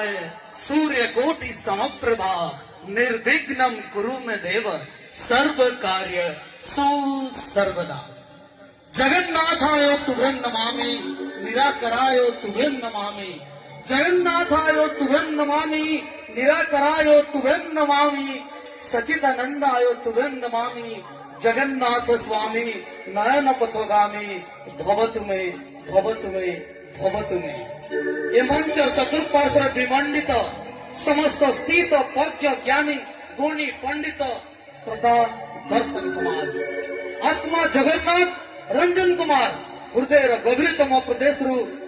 वक्रतुंडमहाकाय सूर्यकोटि समप्रभा निर्विघ्नं कुरु मे देव सर्व कार्य सुसर्वदा। जगन्नाथाय तुभ्यं नमामि निराकराय तुभ्यं नमामि जगन्नाथाय तुभ्यं नमामि निराकराय तुभ्यं नमामि सच्चिदानंदाय तुभ्यं नमामि जगन्नाथ स्वामी नयन पथगामी भवतु मे भवतु मे भवतु मे। ये मंच चतुर्पार्श्व विमंडित समस्त स्थित पक्ष ज्ञानी गुणी पंडित श्रद्धा दर्शक समाज आत्मा जगन्नाथ रंजन कुमार हृदय गभीरतम प्रदेश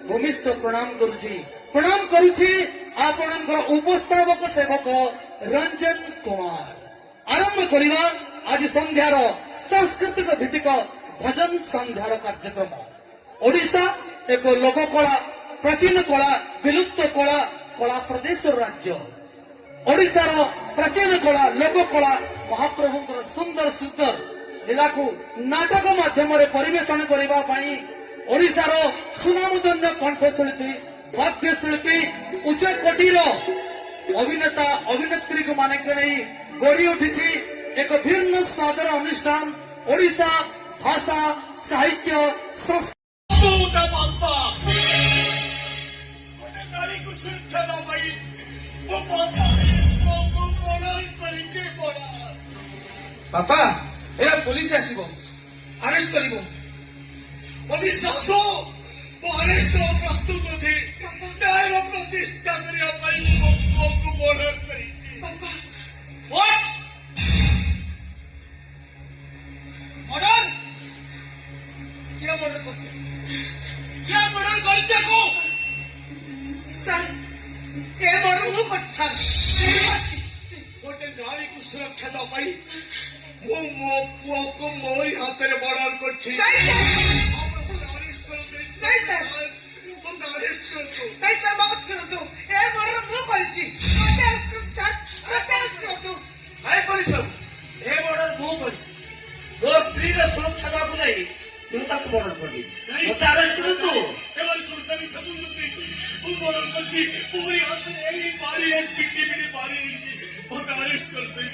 भूमिष्ठ प्रणाम करुछि आपणकर उपस्थापक सेवक रंजन कुमार। आरंभ करिवा आज संध्यार सांस्कृतिक भित्तिक भजन संध्यार कार्यक्रम। ओडिशा एक लोककला प्राचीन कला विलुप्त कला कला प्रदेश राज्य। ओडिशार प्राचीन कला लोककला महाप्रभुंकर सुंदर सुंदर लीला को नाटक माध्यम परिवेषण करबा पई ओडिशार सुनामधन्य कंठशिल्पी वाद्यशिल्पी उच्च कोटीर अभिनेता अभिनेत्री को माने नहीं गढ़ी उठी एक भिन्न सादर अनुष्ठान ओडिशा भाषा साहित्य बापा एरा पुलिस आसीबो अरेस्ट करिवो पुलिस आसो अरेस्ट प्रस्तुत अछि न्याय प्रतिष्ठा करिया पई को मर्डर करी बापा व्हाट मर्डर क्या मर्डर करते को सर ए मर्डर हो कर सर गोटे नारी को सुरक्षा दो पाई मो मो पुओ को मोरी हाथ में मर्डर करछि नहीं सर बात सुनतु ए मर्डर मु करछि सर हाय पुलिस बाबू ए मर्डर मु करछि दो स्त्री रे सुरक्षा दा बुलाई तू तक मर्डर कर दिछि सारे सुनतु केवल सुसनी सबूत तू मर्डर करछि पूरी हाथ में एई मारी एक पिटी मेरी मारी वो अरेस्ट कर दे